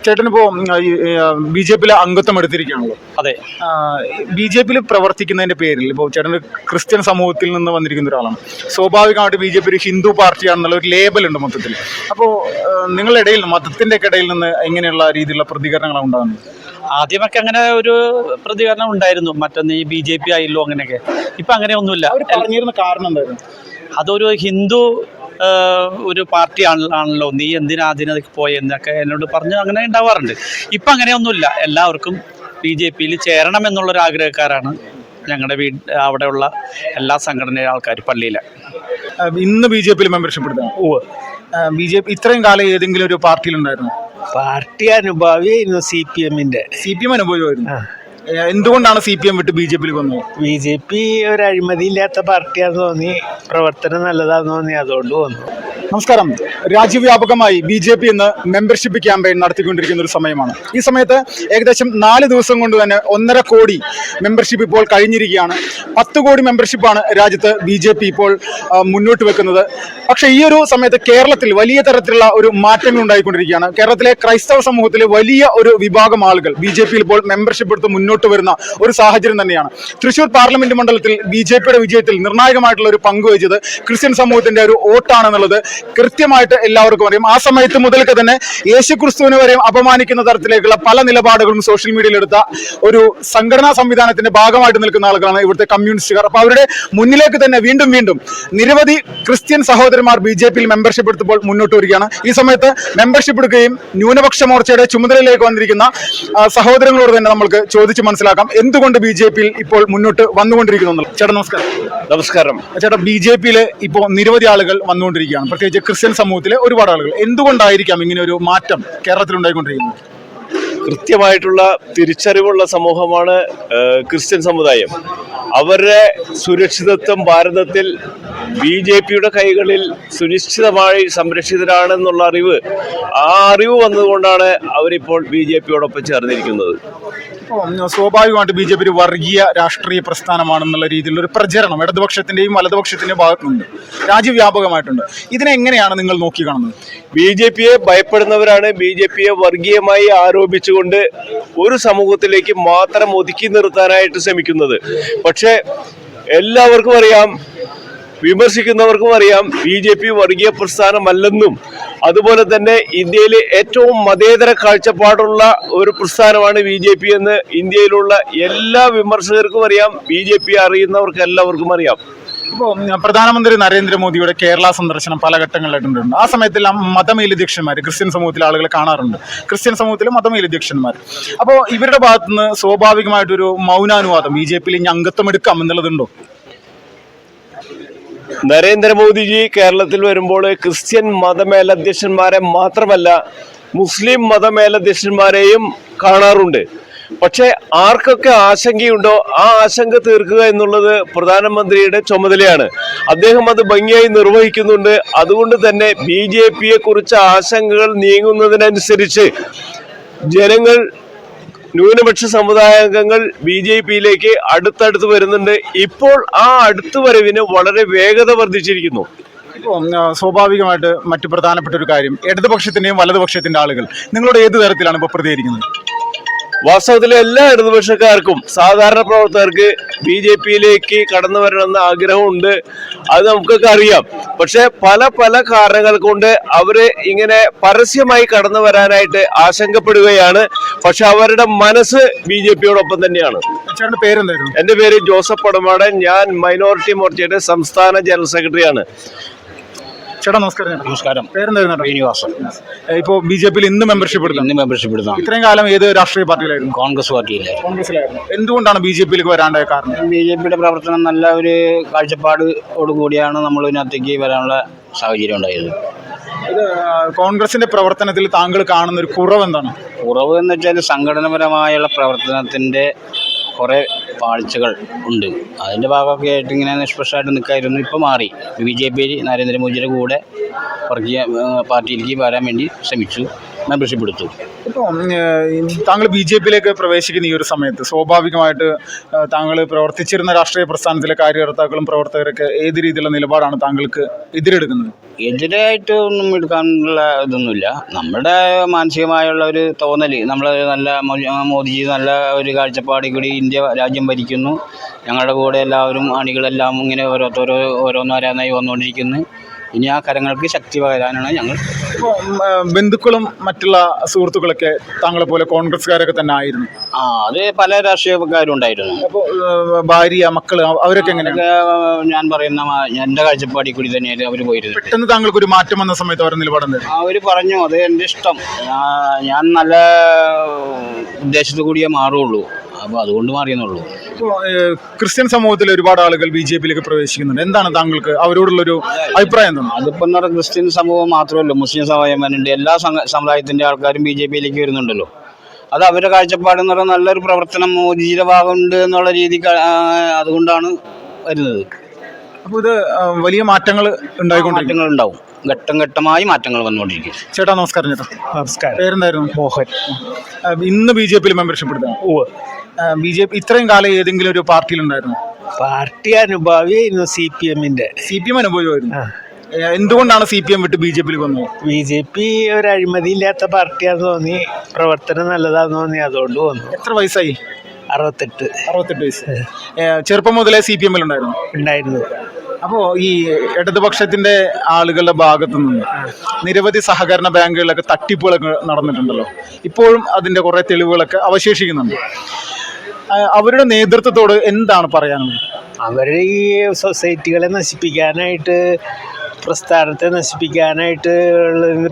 ചേട്ടനിപ്പോ B J പിയിലെ അംഗത്വം എടുത്തിരിക്കുകയാണല്ലോ. അതെ. ബി ജെ പിയിൽ പ്രവർത്തിക്കുന്നതിന്റെ പേരിൽ ഇപ്പോൾ ചേട്ടൻ ക്രിസ്ത്യൻ സമൂഹത്തിൽ നിന്ന് വന്നിരിക്കുന്ന ഒരാളാണ്. സ്വാഭാവികമായിട്ട് ബി ജെ പി ഒരു ഹിന്ദു പാർട്ടിയാണെന്നുള്ള ഒരു ലേബൽ ഉണ്ട് മൊത്തത്തിൽ. അപ്പോൾ നിങ്ങളുടെ ഇടയിൽ മതത്തിന്റെ ഒക്കെ ഇടയിൽ നിന്ന് എങ്ങനെയുള്ള രീതിയിലുള്ള പ്രതികരണങ്ങളാണ് ഉണ്ടാകുന്നത്? ആദ്യമൊക്കെ അങ്ങനെ ഒരു പ്രതികരണം ഉണ്ടായിരുന്നു, മറ്റൊന്ന് ഈ BJP ആയല്ലോ അങ്ങനെയൊക്കെ. ഇപ്പൊ അങ്ങനെയൊന്നുമില്ല. പറഞ്ഞിരുന്ന കാരണം എന്തായിരുന്നു? അതൊരു ഹിന്ദു ഒരു പാർട്ടി ആണല്ലോ, നീ എന്തിനാ അതിനൊക്കെ പോയെന്നൊക്കെ എന്നോട് പറഞ്ഞു അങ്ങനെ ഉണ്ടാവാറുണ്ട്. ഇപ്പം അങ്ങനെയൊന്നുമില്ല. എല്ലാവർക്കും BJPയിൽ ചേരണം എന്നുള്ളൊരു ആഗ്രഹക്കാരാണ് ഞങ്ങളുടെ അവിടെയുള്ള എല്ലാ സംഘടനയിലെ ആൾക്കാർ. പള്ളിയിലെ ഇന്ന് BJPയിൽ മെമ്പർഷിപ്പ് എടുത്താണ്. BJP ഇത്രയും കാലം ഏതെങ്കിലും ഒരു പാർട്ടിയിലുണ്ടായിരുന്നു? പാർട്ടി അനുഭാവിയായിരുന്നു CPM അനുഭവമായിരുന്നു. എന്തുകൊണ്ടാണ് CPM വിട്ട് BJPയിൽ വന്നത്? BJP ഒരു അഴിമതിയില്ലാത്ത പാർട്ടിയാന്ന് തോന്നി, പ്രവർത്തനം നല്ലതാന്ന് തോന്നി, അതുകൊണ്ട് വന്നു. നമസ്കാരം. രാജ്യവ്യാപകമായി BJP ഇന്ന് മെമ്പർഷിപ്പ് ക്യാമ്പയിൻ നടത്തിക്കൊണ്ടിരിക്കുന്ന ഒരു സമയമാണ്. ഈ സമയത്ത് ഏകദേശം 4 ദിവസം കൊണ്ട് തന്നെ 1.5 കോടി മെമ്പർഷിപ്പ് ഇപ്പോൾ കഴിഞ്ഞിരിക്കുകയാണ്. 10 കോടി മെമ്പർഷിപ്പാണ് രാജ്യത്ത് BJP ഇപ്പോൾ മുന്നോട്ട് വെക്കുന്നത്. പക്ഷേ ഈ ഒരു സമയത്ത് കേരളത്തിൽ വലിയ തരത്തിലുള്ള ഒരു മാറ്റങ്ങൾ ഉണ്ടായിക്കൊണ്ടിരിക്കുകയാണ്. കേരളത്തിലെ ക്രൈസ്തവ സമൂഹത്തിലെ വലിയ ഒരു വിഭാഗം ആളുകൾ BJPയിൽ ഇപ്പോൾ മെമ്പർഷിപ്പ് എടുത്ത് മുന്നോട്ട് വരുന്ന ഒരു സാഹചര്യം തന്നെയാണ്. തൃശ്ശൂർ പാർലമെന്റ് മണ്ഡലത്തിൽ BJPയുടെ വിജയത്തിൽ നിർണായകമായിട്ടുള്ള ഒരു പങ്കുവഹിച്ചത് ക്രിസ്ത്യൻ സമൂഹത്തിന്റെ ഒരു വോട്ടാണെന്നുള്ളത് കൃത്യമായിട്ട് എല്ലാവർക്കും അറിയാം. ആ സമയത്ത് മുതൽക്ക് തന്നെ യേശുക്രിസ്തുവിനെ വരെയും അപമാനിക്കുന്ന തരത്തിലേക്കുള്ള പല നിലപാടുകളും സോഷ്യൽ മീഡിയയിൽ എടുത്ത ഒരു സംഘടനാ സംവിധാനത്തിന്റെ ഭാഗമായിട്ട് നിൽക്കുന്ന ആളുകളാണ് ഇവിടുത്തെ കമ്മ്യൂണിസ്റ്റുകാർ. അപ്പോൾ അവരുടെ മുന്നിലേക്ക് തന്നെ വീണ്ടും നിരവധി ക്രിസ്ത്യൻ സഹോദരന്മാർ BJPയിൽ മെമ്പർഷിപ്പ് എടുത്തപ്പോൾ മുന്നോട്ട് വരികയാണ്. ഈ സമയത്ത് മെമ്പർഷിപ്പ് എടുക്കുകയും ന്യൂനപക്ഷ മോർച്ചയുടെ ചുമതലയിലേക്ക് വന്നിരിക്കുന്ന സഹോദരങ്ങളോട് തന്നെ നമുക്ക് ചോദിച്ച് മനസ്സിലാക്കാം എന്തുകൊണ്ട് BJPയിൽ ഇപ്പോൾ മുന്നോട്ട് വന്നുകൊണ്ടിരിക്കുന്നു. ചേട്ടാ നമസ്കാരം. ചേട്ടാ, BJPയിൽ ഇപ്പോൾ നിരവധി ആളുകൾ വന്നുകൊണ്ടിരിക്കുകയാണ്, പ്രത്യേകിച്ച് ക്രിസ്ത്യൻ സമൂഹത്തിലെ ഒരുപാട് ആളുകൾ. എന്തുകൊണ്ടായിരിക്കാം ഇങ്ങനെ ഒരു മാറ്റം കേരളത്തിൽ ഉണ്ടായിക്കൊണ്ടിരിക്കുന്നത്? കൃത്യമായിട്ടുള്ള തിരിച്ചറിവുള്ള സമൂഹമാണ് ക്രിസ്ത്യൻ സമുദായം. അവരുടെ സുരക്ഷിതത്വം ഭാരതത്തിൽ BJPയുടെ കൈകളിൽ സുനിശ്ചിതമായി സംരക്ഷിതരാണെന്നുള്ള ആ അറിവ് വന്നതുകൊണ്ടാണ് അവരിപ്പോൾ BJPയോടൊപ്പം ചേർന്നിരിക്കുന്നത്. സ്വാഭാവികമായിട്ട് BJP ഒരു വർഗീയ രാഷ്ട്രീയ പ്രസ്ഥാനമാണെന്നുള്ള രീതിയിലുള്ള ഒരു പ്രചരണം ഇടതുപക്ഷത്തിന്റെയും വലതുപക്ഷത്തിന്റെയും ഭാഗത്തുനിന്ന് രാജ്യവ്യാപകമായിട്ടുണ്ട്. ഇതിനെങ്ങനെയാണ് നിങ്ങൾ നോക്കിക്കാണുന്നത്? BJPയെ ഭയപ്പെടുന്നവരാണ് BJPയെ വർഗീയമായി ആരോപിച്ചുകൊണ്ട് ഒരു സമൂഹത്തിലേക്ക് മാത്രം ഒതുക്കി നിർത്താനായിട്ട് ശ്രമിക്കുന്നത്. പക്ഷേ എല്ലാവർക്കും അറിയാം, വിമർശിക്കുന്നവർക്കും അറിയാം, BJP വർഗീയ പ്രസ്ഥാനമല്ലെന്നും അതുപോലെ തന്നെ ഇന്ത്യയിലെ ഏറ്റവും മതേതര കാഴ്ചപ്പാടുള്ള ഒരു പ്രസ്ഥാനമാണ് BJP എന്ന് ഇന്ത്യയിലുള്ള എല്ലാ വിമർശകർക്കും അറിയാം, BJP അറിയുന്നവർക്ക് എല്ലാവർക്കും അറിയാം. ഇപ്പോൾ പ്രധാനമന്ത്രി നരേന്ദ്രമോദിയുടെ കേരള സന്ദർശനം പല ഘട്ടങ്ങളിലായിട്ടുണ്ട്. ആ സമയത്തെല്ലാം മതമേലധ്യക്ഷന്മാർ ക്രിസ്ത്യൻ സമൂഹത്തിലെ ആളുകളെ കാണാറുണ്ട്, ക്രിസ്ത്യൻ സമൂഹത്തിലെ മതമേലധ്യക്ഷന്മാർ. അപ്പോൾ ഇവരുടെ ഭാഗത്തുനിന്ന് സ്വാഭാവികമായിട്ടൊരു മൗനാനുവാദം BJPയിൽ ഇനി അംഗത്വം എടുക്കാം എന്നുള്ളതുണ്ടോ? നരേന്ദ്രമോദിജി കേരളത്തിൽ വരുമ്പോൾ ക്രിസ്ത്യൻ മതമേലധ്യക്ഷന്മാരെ മാത്രമല്ല മുസ്ലിം മതമേലധ്യക്ഷന്മാരെയും കാണാറുണ്ട്. പക്ഷെ ആർക്കൊക്കെ ആശങ്കയുണ്ടോ ആ ആശങ്ക തീർക്കുക എന്നുള്ളത് പ്രധാനമന്ത്രിയുടെ ചുമതലയാണ്. അദ്ദേഹം അത് ഭംഗിയായി നിർവഹിക്കുന്നുണ്ട്. അതുകൊണ്ട് തന്നെ BJPയെ കുറിച്ച് ആശങ്കകൾ നീങ്ങുന്നതിനനുസരിച്ച് ജനങ്ങൾ, ന്യൂനപക്ഷ സമുദായാംഗങ്ങൾ BJPയിലേക്ക് അടുത്തടുത്ത് വരുന്നുണ്ട്. ഇപ്പോൾ ആ അടുത്തു വരവിന് വളരെ വേഗത വർദ്ധിച്ചിരിക്കുന്നു. സ്വാഭാവികമായിട്ട് മറ്റു പ്രധാനപ്പെട്ട ഒരു കാര്യം, ഇടതുപക്ഷത്തിന്റെയും വലതുപക്ഷത്തിന്റെ ആളുകൾ നിങ്ങളോട് ഏത് തരത്തിലാണ് ഇപ്പോൾ പ്രതികരിക്കുന്നത്? വാസ്തവത്തിൽ എല്ലാ ഇടതുപക്ഷക്കാർക്കും സാധാരണ പ്രവർത്തകർക്ക് BJPയിലേക്ക് കടന്നു വരണമെന്ന ആഗ്രഹമുണ്ട്, അത് നമുക്കൊക്കെ അറിയാം. പക്ഷെ പല കാരണങ്ങൾ കൊണ്ട് അവര് ഇങ്ങനെ പരസ്യമായി കടന്നു വരാനായിട്ട് ആശങ്കപ്പെടുകയാണ്. പക്ഷെ അവരുടെ മനസ്സ് BJPയോടൊപ്പം തന്നെയാണ്. എന്റെ പേര് ജോസഫ് പടമാടൻ. ഞാൻ മൈനോറിറ്റി മോർച്ചയുടെ സംസ്ഥാന ജനറൽ സെക്രട്ടറിയാണ്. ചേട്ടാ നമസ്കാരം. നമസ്കാരം. പേരെന്തായിരുന്നു? ശ്രീനിവാസൻ. ഇപ്പോൾ BJPയിൽ ഇന്ന് മെമ്പർഷിപ്പ് എടുത്തു. ഇത്രയും കാലം ഏത് രാഷ്ട്രീയ പാർട്ടിയിലായിരുന്നു? കോൺഗ്രസ് പാർട്ടിയിലായിരുന്നു. എന്തുകൊണ്ടാണ് BJPയിലേക്ക് വരാണ്ടായ കാരണം? BJPയുടെ പ്രവർത്തനം നല്ല ഒരു കാഴ്ചപ്പാടോടുകൂടിയാണ് നമ്മൾ ഇതിനകത്തേക്ക് വരാനുള്ള സാഹചര്യം ഉണ്ടായത്. ഇത് കോൺഗ്രസിന്റെ പ്രവർത്തനത്തിൽ താങ്കൾ കാണുന്ന ഒരു കുറവ് എന്താണ്? കുറവ് എന്ന് വെച്ചാൽ സംഘടനാപരമായുള്ള പ്രവർത്തനത്തിന്റെ കുറേ പാഴ്ചകൾ ഉണ്ട്. അതിൻ്റെ ഭാഗമൊക്കെ ആയിട്ട് ഇങ്ങനെ നിഷ്പക്ഷമായിട്ട് നിൽക്കായിരുന്നു. ഇപ്പോൾ മാറി. BJP നരേന്ദ്രമോദിയുടെ കൂടെ വർഗീയ പാർട്ടിയിലേക്ക് വരാൻ വേണ്ടി ശ്രമിച്ചു. മെമ്പർഷിപ്പ് എടുത്തു. ഇപ്പോൾ താങ്കൾ BJP-യിലേക്ക് പ്രവേശിക്കുന്ന ഈ ഒരു സമയത്ത് സ്വാഭാവികമായിട്ട് താങ്കൾ പ്രവർത്തിച്ചിരുന്ന രാഷ്ട്രീയ പ്രസ്ഥാനത്തിലെ കാര്യകർത്താക്കളും പ്രവർത്തകരൊക്കെ ഏത് രീതിയിലുള്ള നിലപാടാണ് താങ്കൾക്ക് എതിരെടുക്കുന്നത്? എതിരായിട്ട് ഒന്നും എടുക്കാനുള്ള ഇതൊന്നുമില്ല. നമ്മുടെ മാനസികമായുള്ള ഒരു തോന്നൽ, നമ്മൾ നല്ല മോദിജി നല്ല ഒരു കാഴ്ചപ്പാടിൽ കൂടി ഇന്ത്യ രാജ്യം ഭരിക്കുന്നു, ഞങ്ങളുടെ കൂടെ എല്ലാവരും അണികളെല്ലാം ഇങ്ങനെ ഓരോന്നോരോന്നായി വന്നുകൊണ്ടിരിക്കുന്നു. ഇനി ആ കരങ്ങൾക്ക് ശക്തി പകരാനാണ് ഞങ്ങൾ. ഇപ്പോൾ ബന്ധുക്കളും മറ്റുള്ള സുഹൃത്തുക്കളൊക്കെ താങ്കളെ പോലെ കോൺഗ്രസ്സുകാരൊക്കെ തന്നെ ആയിരുന്നു. അത് പല രാഷ്ട്രീയക്കാരും ഉണ്ടായിരുന്നു. അപ്പോൾ ഭാര്യ, മക്കള് അവരൊക്കെ എങ്ങനെയാണ്? ഞാൻ പറയുന്ന എൻ്റെ കാഴ്ചപ്പാടിൽ കൂടി തന്നെയായിരുന്നു അവർ പോയിരുന്നത്. പെട്ടെന്ന് താങ്കൾക്ക് ഒരു മാറ്റം വന്ന സമയത്ത് അവരുടെ നിലപാടെന്തായിരുന്നു? അവർ പറഞ്ഞു അത് എൻ്റെ ഇഷ്ടം, ഞാൻ നല്ല ഉദ്ദേശത്തു കൂടിയേ മാറുള്ളൂ, അപ്പോൾ അതുകൊണ്ട് മാറിയെന്നുള്ളൂ. ഇപ്പോൾ ക്രിസ്ത്യൻ സമൂഹത്തിൽ ഒരുപാട് ആളുകൾ BJP-യിലേക്ക് പ്രവേശിക്കുന്നുണ്ട്. എന്താണ് താങ്കൾക്ക് അവരോടുള്ളൊരു അഭിപ്രായം എന്താണ്? അതിപ്പോൾ എന്ന് പറഞ്ഞാൽ ക്രിസ്ത്യൻ സമൂഹം മാത്രമല്ല, മുസ്ലിം സമുദായമുണ്ട്, എല്ലാ സമുദായത്തിൻ്റെ ആൾക്കാരും BJP-യിലേക്ക് വരുന്നുണ്ടല്ലോ. അത് അവരുടെ കാഴ്ചപ്പാടെന്ന് പറഞ്ഞാൽ നല്ലൊരു പ്രവർത്തനം മോദിജിയുടെ ഭാഗമുണ്ട് എന്നുള്ള രീതിക്ക് അതുകൊണ്ടാണ് വരുന്നത്. അപ്പോൾ ഇത് വലിയ മാറ്റങ്ങൾ മാറ്റങ്ങളുണ്ടാവും, ഘട്ടം ഘട്ടമായി മാറ്റങ്ങൾ വന്നുകൊണ്ടിരിക്കും. ചേട്ടാ നമസ്കാരം. ചേട്ടാ നമസ്കാരം. പേരെന്തായിരുന്നു? മോഹൻ. ഇന്ന് BJP-യിൽ മെമ്പർഷിപ്പ് എടുത്താണ്. BJP ഇത്രയും കാലം ഏതെങ്കിലും ഒരു പാർട്ടിയിലുണ്ടായിരുന്നു? പാർട്ടി അനുഭാവിയായിരുന്നു CPM-ന്റെ. CPM അനുഭവമായിരുന്നു. എന്തുകൊണ്ടാണ് CPM വിട്ട് BJP-യിലേക്ക് വന്നത്? BJP ഒരു അഴിമതിയില്ലാത്ത പാർട്ടിയാന്ന് തോന്നി, പ്രവർത്തനം നല്ലതാന്ന് തോന്നി, അതുകൊണ്ട് വന്നു. എത്ര വയസ്സായി? 68 വയസ്സ്. ചെറുപ്പം മുതലേ CPM-ൽ ഉണ്ടായിരുന്നു. അപ്പോൾ ഈ ഇടതുപക്ഷത്തിന്റെ ആളുകളുടെ ഭാഗത്തു നിന്ന് നിരവധി സഹകരണ ബാങ്കുകളിലൊക്കെ തട്ടിപ്പുകളൊക്കെ നടന്നിട്ടുണ്ടല്ലോ. ഇപ്പോഴും അതിന്റെ കുറെ തെളിവുകളൊക്കെ അവശേഷിക്കുന്നുണ്ട്. അവരുടെ നേതൃത്വത്തോട് എന്താണ് പറയാനുള്ളത്? അവർ ഈ സൊസൈറ്റികളെ നശിപ്പിക്കാനായിട്ട്, പ്രസ്ഥാനത്തെ നശിപ്പിക്കാനായിട്ട്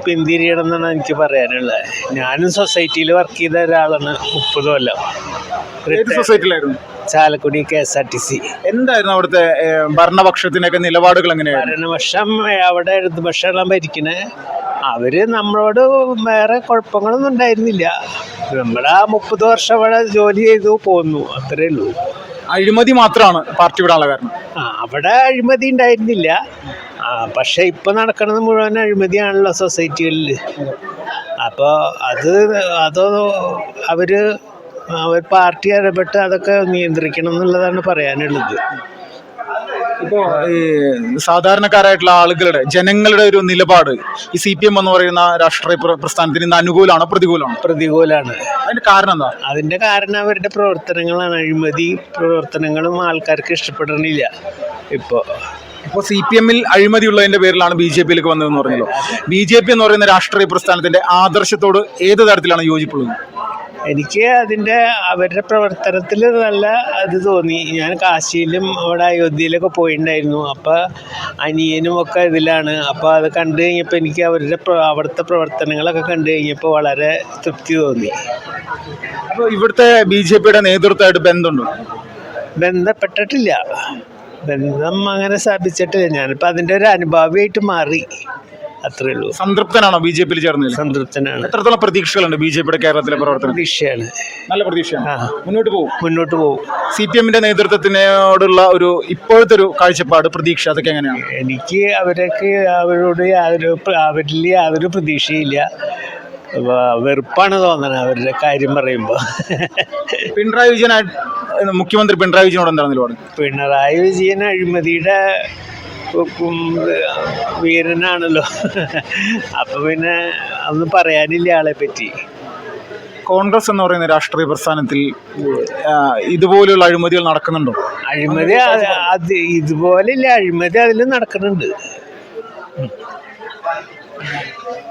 പിന്തിരിയണം എന്നാണ് എനിക്ക് പറയാനുള്ളത്. ഞാനും സൊസൈറ്റിയിൽ വർക്ക് ചെയ്ത ഒരാളാണ് 30 കൊല്ലം. ഏത് സൊസൈറ്റിയിലായിരുന്നു? ചാലക്കുടി KSRTC. എന്തായിരുന്നു അവിടുത്തെ ഭരണപക്ഷത്തിനൊക്കെ നിലപാടുകൾ? എങ്ങനെയാണ് ഭരണപക്ഷം? അവിടെ ഇടതുപക്ഷമെല്ലാം ഭരിക്കണേ. അവര് നമ്മളോട് വേറെ കുഴപ്പങ്ങളൊന്നും ഉണ്ടായിരുന്നില്ല. നമ്മുടെ 30 വർഷം അവിടെ ജോലി ചെയ്തു പോന്നു, അത്രേ ഉള്ളൂ. അഴിമതി മാത്രമാണ് പാർട്ടി വിടാനുള്ള കാരണം? അവിടെ അഴിമതി ഉണ്ടായിരുന്നില്ല. പക്ഷെ ഇപ്പൊ നടക്കുന്നത് മുഴുവൻ അഴിമതിയാണല്ലോ സൊസൈറ്റികളിൽ. അപ്പോൾ അതോ അവർ പാർട്ടി ഇടപെട്ട് അതൊക്കെ നിയന്ത്രിക്കണം എന്നുള്ളതാണ് പറയാനുള്ളത്. ഇപ്പോൾ ഈ സാധാരണക്കാരായിട്ടുള്ള ആളുകളുടെ, ജനങ്ങളുടെ ഒരു നിലപാട് ഈ CPM എന്ന് പറയുന്ന രാഷ്ട്രീയ പ്രസ്ഥാനത്തിന് ഇന്ന് അനുകൂലമാണോ പ്രതികൂലമാണോ? പ്രതികൂലമാണ്. അതിന്റെ കാരണം എന്താ? അതിന്റെ കാരണം അവരുടെ പ്രവർത്തനങ്ങളാണ്. അഴിമതി പ്രവർത്തനങ്ങളും ആൾക്കാർക്ക് ഇഷ്ടപ്പെടണില്ല. ഇപ്പോൾ CPM-ൽ അഴിമതിയുള്ളതിന്റെ പേരിലാണ് BJP-യിലേക്ക് വന്നതെന്ന് പറഞ്ഞല്ലോ. BJP എന്ന് പറയുന്ന രാഷ്ട്രീയ പ്രസ്ഥാനത്തിന്റെ ആദർശത്തോട് ഏത് തരത്തിലാണ് യോജിപ്പുള്ളത്? എനിക്ക് അവരുടെ പ്രവർത്തനത്തിൽ നല്ല അത് തോന്നി. ഞാൻ കാശിയിലും അവിടെ അയോധ്യയിലൊക്കെ പോയിട്ടുണ്ടായിരുന്നു. അപ്പോൾ അനിയനും ഒക്കെ ഇതിലാണ്. അപ്പോൾ അത് കണ്ടു കഴിഞ്ഞപ്പോൾ എനിക്ക് അവിടുത്തെ പ്രവർത്തനങ്ങളൊക്കെ കണ്ടു കഴിഞ്ഞപ്പോൾ വളരെ തൃപ്തി തോന്നി. അപ്പോൾ ഇവിടുത്തെ BJP-യുടെ നേതൃത്വമായിട്ട് ബന്ധമുണ്ടോ? ബന്ധപ്പെട്ടിട്ടില്ല, ബന്ധം അങ്ങനെ സ്ഥാപിച്ചിട്ടില്ല. ഞാനിപ്പോൾ അതിൻ്റെ ഒരു അനുഭാവിയായിട്ട് മാറി, അത്രേ ഉള്ളൂ. സംതൃപ്തനാണോ BJP-യിൽ ചേർന്നതിൽ? സംതൃപ്തനാണ്. എത്രത്തോളം പ്രതീക്ഷകളുണ്ട് BJP-യുടെ കേരളത്തിലെ പ്രവർത്തനം? പ്രതീക്ഷയാണ്, നല്ല പ്രതീക്ഷയാണ്. മുന്നോട്ട് പോകും. CPM-ന്റെ നേതൃത്വത്തിനോടുള്ള ഒരു ഇപ്പോഴത്തെ ഒരു കാഴ്ചപ്പാട്, പ്രതീക്ഷ, അതൊക്കെ എങ്ങനെയാണ്? എനിക്ക് അവരോട് അവരിൽ യാതൊരു പ്രതീക്ഷയില്ല. വെറുപ്പാണ് തോന്നണത് അവരുടെ കാര്യം പറയുമ്പോൾ. മുഖ്യമന്ത്രി പിണറായി വിജയനോട് എന്താണ് നിലപാട്? പിണറായി വിജയൻ അഴിമതിയുടെ വീരനാണല്ലോ. അപ്പൊ പിന്നെ ഒന്നും പറയാനില്ല ആളെ പറ്റി. കോൺഗ്രസ് എന്ന് പറയുന്ന രാഷ്ട്രീയ പ്രസ്ഥാനത്തിൽ ഇതുപോലെയുള്ള അഴിമതികൾ നടക്കുന്നുണ്ടോ? അഴിമതി ഇതുപോലെയില്ല, അഴിമതി അതിൽ നടക്കുന്നുണ്ട്.